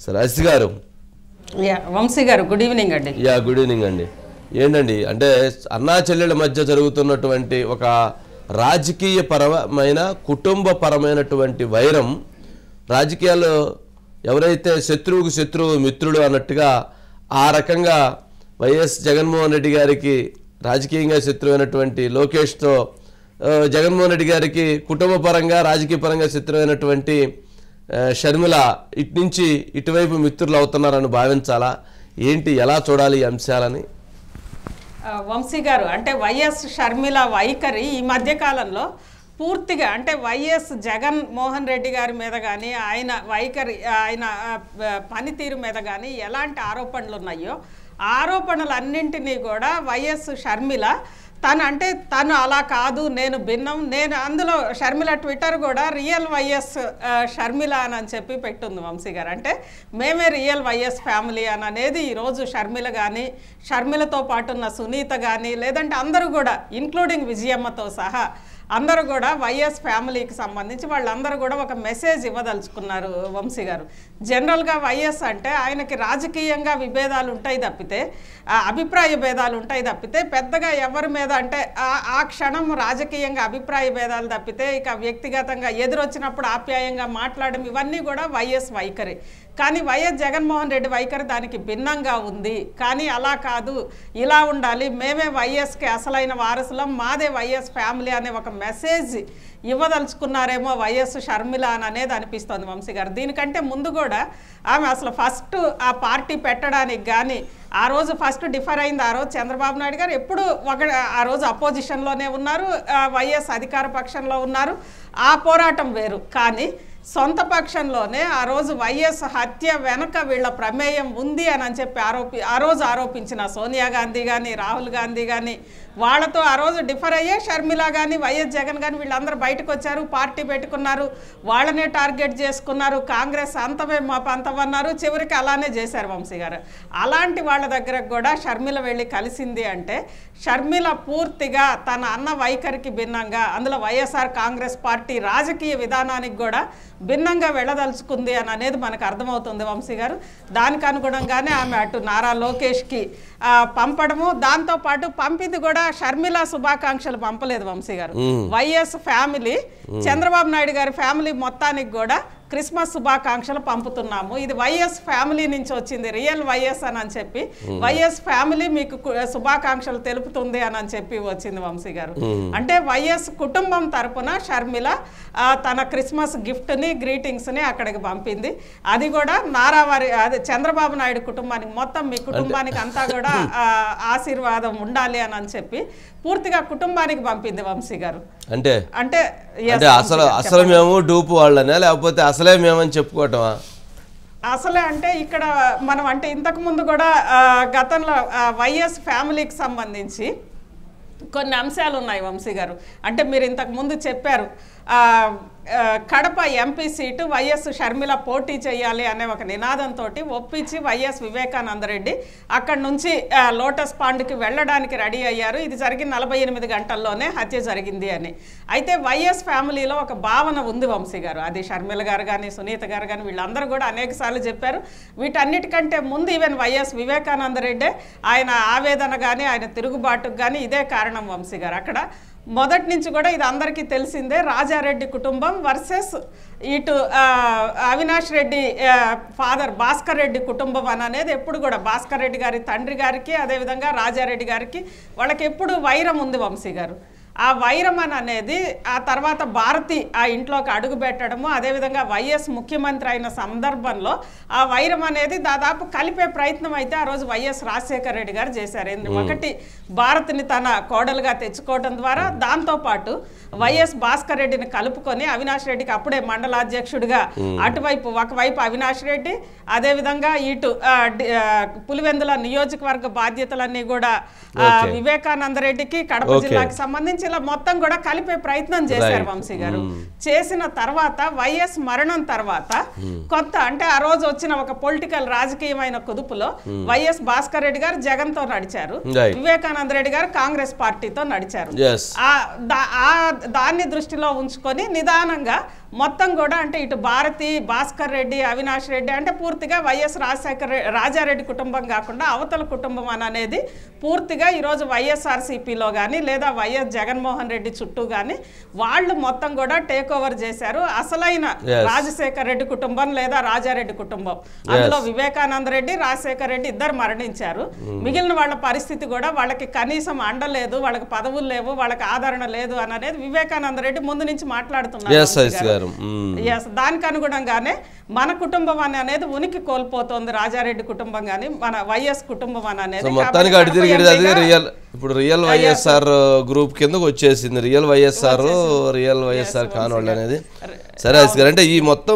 సరే అసి గారు వంశీ గారు గుడ్ ఈవినింగ్ అండి. గుడ్ ఈవినింగ్ అండి. ఏంటండి అంటే అన్నా చెల్లెళ్ళ మధ్య జరుగుతున్నటువంటి ఒక రాజకీయ పరమైన కుటుంబ పరమైనటువంటి వైరం, రాజకీయాల్లో ఎవరైతే శత్రువుకు శత్రువు మిత్రుడు అన్నట్టుగా ఆ రకంగా వైఎస్ జగన్మోహన్ రెడ్డి గారికి రాజకీయంగా శత్రువైనటువంటి లోకేష్తో జగన్మోహన్ రెడ్డి గారికి కుటుంబ పరంగా రాజకీయ పరంగా శత్రువైనటువంటి షర్మిల ఇటు నుంచి ఇటువైపు మిత్రులు అవుతున్నారని భావించాలా ఏంటి, ఎలా చూడాలి ఈ అంశాలని? వంశీ గారు అంటే వైఎస్ షర్మిల వైఖరి ఈ మధ్యకాలంలో పూర్తిగా అంటే వైఎస్ జగన్మోహన్ రెడ్డి గారి మీద కానీ ఆయన వైఖరి ఆయన పనితీరు మీద కానీ ఎలాంటి ఆరోపణలు ఉన్నాయో ఆరోపణలన్నింటినీ కూడా వైఎస్ షర్మిల తను అలా కాదు, నేను భిన్నం, నేను అందులో షర్మిల ట్విట్టర్ కూడా రియల్ వైఎస్ షర్మిల అని చెప్పి పెట్టుంది వంశీ గారు. అంటే మేమే రియల్ వైఎస్ ఫ్యామిలీ అని అనేది ఈరోజు షర్మిల కానీ షర్మిలతో పాటు ఉన్న సునీత కానీ లేదంటే అందరూ కూడా ఇంక్లూడింగ్ విజయమ్మతో సహా అందరూ కూడా వైఎస్ ఫ్యామిలీకి సంబంధించి వాళ్ళందరూ కూడా ఒక మెసేజ్ ఇవ్వదలుచుకున్నారు వంశీ గారు. జనరల్గా వైఎస్ అంటే ఆయనకి రాజకీయంగా విభేదాలు ఉంటాయి తప్పితే అభిప్రాయ భేదాలు ఉంటాయి తప్పితే పెద్దగా ఎవరి మీద అంటే ఆ క్షణం రాజకీయంగా అభిప్రాయ భేదాలు తప్పితే ఇక వ్యక్తిగతంగా ఎదురొచ్చినప్పుడు ఆప్యాయంగా మాట్లాడడం ఇవన్నీ కూడా వైఎస్ వైఖరి. కానీ వైఎస్ జగన్మోహన్ రెడ్డి వైఖరి దానికి భిన్నంగా ఉంది. కానీ అలా కాదు, ఇలా ఉండాలి, మేమే వైఎస్కి అసలైన వారసులం, మాదే వైఎస్ ఫ్యామిలీ అనే ఒక మెసేజ్ ఇవ్వదలుచుకున్నారేమో వైఎస్ షర్మిల అని అనేది అనిపిస్తోంది వంశీ గారు. దీనికంటే ముందు కూడా ఆమె అసలు ఫస్ట్ ఆ పార్టీ పెట్టడానికి కానీ ఆ రోజు ఫస్ట్ డిఫర్ అయింది. ఆ రోజు చంద్రబాబు నాయుడు గారు ఎప్పుడు ఆ రోజు అపోజిషన్లోనే ఉన్నారు, వైఎస్ అధికార పక్షంలో ఉన్నారు, ఆ పోరాటం వేరు. కానీ సొంత పక్షంలోనే ఆ రోజు వైఎస్ హత్య వెనక వీళ్ళ ప్రమేయం ఉంది అని చెప్పి ఆ రోజు ఆరోపించిన సోనియా గాంధీ కానీ రాహుల్ గాంధీ కానీ వాళ్ళతో ఆ రోజు డిఫర్ అయ్యే షర్మిల కానీ వైఎస్ జగన్ కానీ వీళ్ళందరూ బయటకు వచ్చారు, పార్టీ పెట్టుకున్నారు, వాళ్ళనే టార్గెట్ చేసుకున్నారు, కాంగ్రెస్ అంతమే మా పంతమన్నారు, చివరికి అలానే చేశారు వంశీ గారు. అలాంటి వాళ్ళ దగ్గరకు కూడా షర్మిల వెళ్ళి కలిసింది అంటే షర్మిల పూర్తిగా తన అన్న వైఖరికి భిన్నంగా అందులో వైఎస్ఆర్ కాంగ్రెస్ పార్టీ రాజకీయ విధానానికి కూడా భిన్నంగా వెళ్ళదలుచుకుంది అని అనేది మనకు అర్థమవుతుంది వంశీ గారు. దానికి అనుగుణంగానే ఆమె అటు నారా లోకేష్కి పంపడము, దాంతోపాటు పంపింది కూడా షర్మిల శుభాకాంక్షలు పంపలేదు వంశీ గారు. వైఎస్ ఫ్యామిలీ చంద్రబాబు నాయుడు గారి ఫ్యామిలీ మొత్తానికి కూడా క్రిస్మస్ శుభాకాంక్షలు పంపుతున్నాము, ఇది వైఎస్ ఫ్యామిలీ నుంచి వచ్చింది, రియల్ వైఎస్ అని చెప్పి వైఎస్ ఫ్యామిలీ మీకు శుభాకాంక్షలు తెలుపుతుంది అని చెప్పి వచ్చింది వంశీ గారు. అంటే వైఎస్ కుటుంబం తరపున షర్మిల తన క్రిస్మస్ గిఫ్ట్ని గ్రీటింగ్స్ని అక్కడికి పంపింది. అది కూడా నారావారి అదే చంద్రబాబు నాయుడు కుటుంబానికి మొత్తం మీ కుటుంబానికి అంతా కూడా ఆశీర్వాదం ఉండాలి అని చెప్పి పూర్తిగా కుటుంబానికి పంపింది వంశీ గారు. అంటే అంటే అసలు మేము డూపు వాళ్ళనే లేకపోతే అసలే మేమని చెప్పుకోవటమా? అసలే అంటే ఇక్కడ మనం అంటే ఇంతకు ముందు కూడా గతంలో వైఎస్ ఫ్యామిలీకి సంబంధించి కొన్ని అంశాలు ఉన్నాయి వంశీ గారు. అంటే మీరు ఇంతకు ముందు చెప్పారు Kadapa MP seat YS Sharmila పోటీ చేయాలి అనే ఒక నినాదంతో ఒప్పించి వైఎస్ వివేకానందరెడ్డి అక్కడి నుంచి లోటస్ పాండ్కి వెళ్ళడానికి రెడీ అయ్యారు. ఇది జరిగిన 48 గంటల్లోనే హత్య జరిగింది అని. అయితే వైఎస్ ఫ్యామిలీలో ఒక భావన ఉంది వంశీ గారు, అది షర్మిల గారు కానీ సునీత గారు కానీ వీళ్ళందరూ కూడా అనేక సార్లు చెప్పారు. వీటన్నిటికంటే ముందు ఈవెన్ వైఎస్ వివేకానందరెడ్డి ఆయన ఆవేదన కానీ ఆయన తిరుగుబాటుకు కానీ ఇదే కారణం వంశీ గారు. అక్కడ మొదటి నుంచి కూడా ఇది అందరికీ తెలిసిందే, రాజారెడ్డి కుటుంబం వర్సెస్ ఇటు అవినాష్ రెడ్డి ఫాదర్ భాస్కర్ రెడ్డి కుటుంబం అనేది ఎప్పుడు కూడా భాస్కర్ రెడ్డి గారి తండ్రి గారికి అదేవిధంగా రాజారెడ్డి గారికి వాళ్ళకి ఎప్పుడు వైరం ఉంది వంశీ గారు. ఆ వైరం అనేది ఆ తర్వాత భారతి ఆ ఇంట్లోకి అడుగు పెట్టడము, అదేవిధంగా వైఎస్ ముఖ్యమంత్రి అయిన సందర్భంలో ఆ వైరం అనేది దాదాపు కలిపే ప్రయత్నం అయితే ఆ రోజు వైఎస్ రాజశేఖర రెడ్డి గారు చేశారు. ఒకటి భారతిని తన కోడలుగా తెచ్చుకోవడం ద్వారా, దాంతోపాటు వైఎస్ భాస్కర్ రెడ్డిని కలుపుకొని అవినాష్ రెడ్డికి అప్పుడే మండలాధ్యక్షుడిగా అటువైపు ఒకవైపు అవినాష్ రెడ్డి అదేవిధంగా ఇటు పులివెందుల నియోజకవర్గ బాధ్యతలన్నీ కూడా వివేకానందరెడ్డికి కడప జిల్లాకి సంబంధించి ఇలా మొత్తం కూడా కలిపే ప్రయత్నం చేశారు వంశీ గారు. చేసిన తర్వాత వైఎస్ మరణం తర్వాత కొత్త అంటే ఆ రోజు వచ్చిన ఒక పొలిటికల్ రాజకీయమైన కుదుపులో వైఎస్ భాస్కర్ రెడ్డి గారు జగన్ తో నడిచారు, వివేకానంద రెడ్డి గారు కాంగ్రెస్ పార్టీతో నడిచారు. దాన్ని దృష్టిలో ఉంచుకొని నిదానంగా మొత్తం కూడా అంటే ఇటు భారతి, భాస్కర్ రెడ్డి, అవినాష్ రెడ్డి అంటే పూర్తిగా వైఎస్ రాజారెడ్డి కుటుంబం కాకుండా అవతల కుటుంబం అనేది పూర్తిగా ఈరోజు వైఎస్ఆర్సీపీలో కానీ లేదా వైఎస్ జగన్మోహన్ రెడ్డి చుట్టూ కానీ వాళ్ళు మొత్తం కూడా టేక్ ఓవర్ చేశారు. అసలైన రాజశేఖర్ రెడ్డి కుటుంబం లేదా రాజారెడ్డి కుటుంబం, అందులో వివేకానంద రెడ్డి, రాజశేఖర్ రెడ్డి ఇద్దరు మరణించారు. మిగిలిన వాళ్ళ పరిస్థితి కూడా వాళ్ళకి కనీసం అండలేదు, వాళ్ళకి పదవులు లేవు, వాళ్ళకి ఆదరణ లేదు అనేది వివేకానంద రెడ్డి ముందు నుంచి మాట్లాడుతున్నారు. దానికి అనుగుణంగానే మన కుటుంబం అనేది ఉనికి కోల్పోతోంది, రాజారెడ్డి కుటుంబం కానీ మన వైఎస్ కుటుంబం అనేది. మొత్తానికి అడి తిరిగి ఇప్పుడు రియల్ వైఎస్ఆర్ గ్రూప్ కిందకు వచ్చేసింది, రియల్ వైఎస్ఆర్ కానోళ్ళు అనేది. సరే అంటే ఈ మొత్తం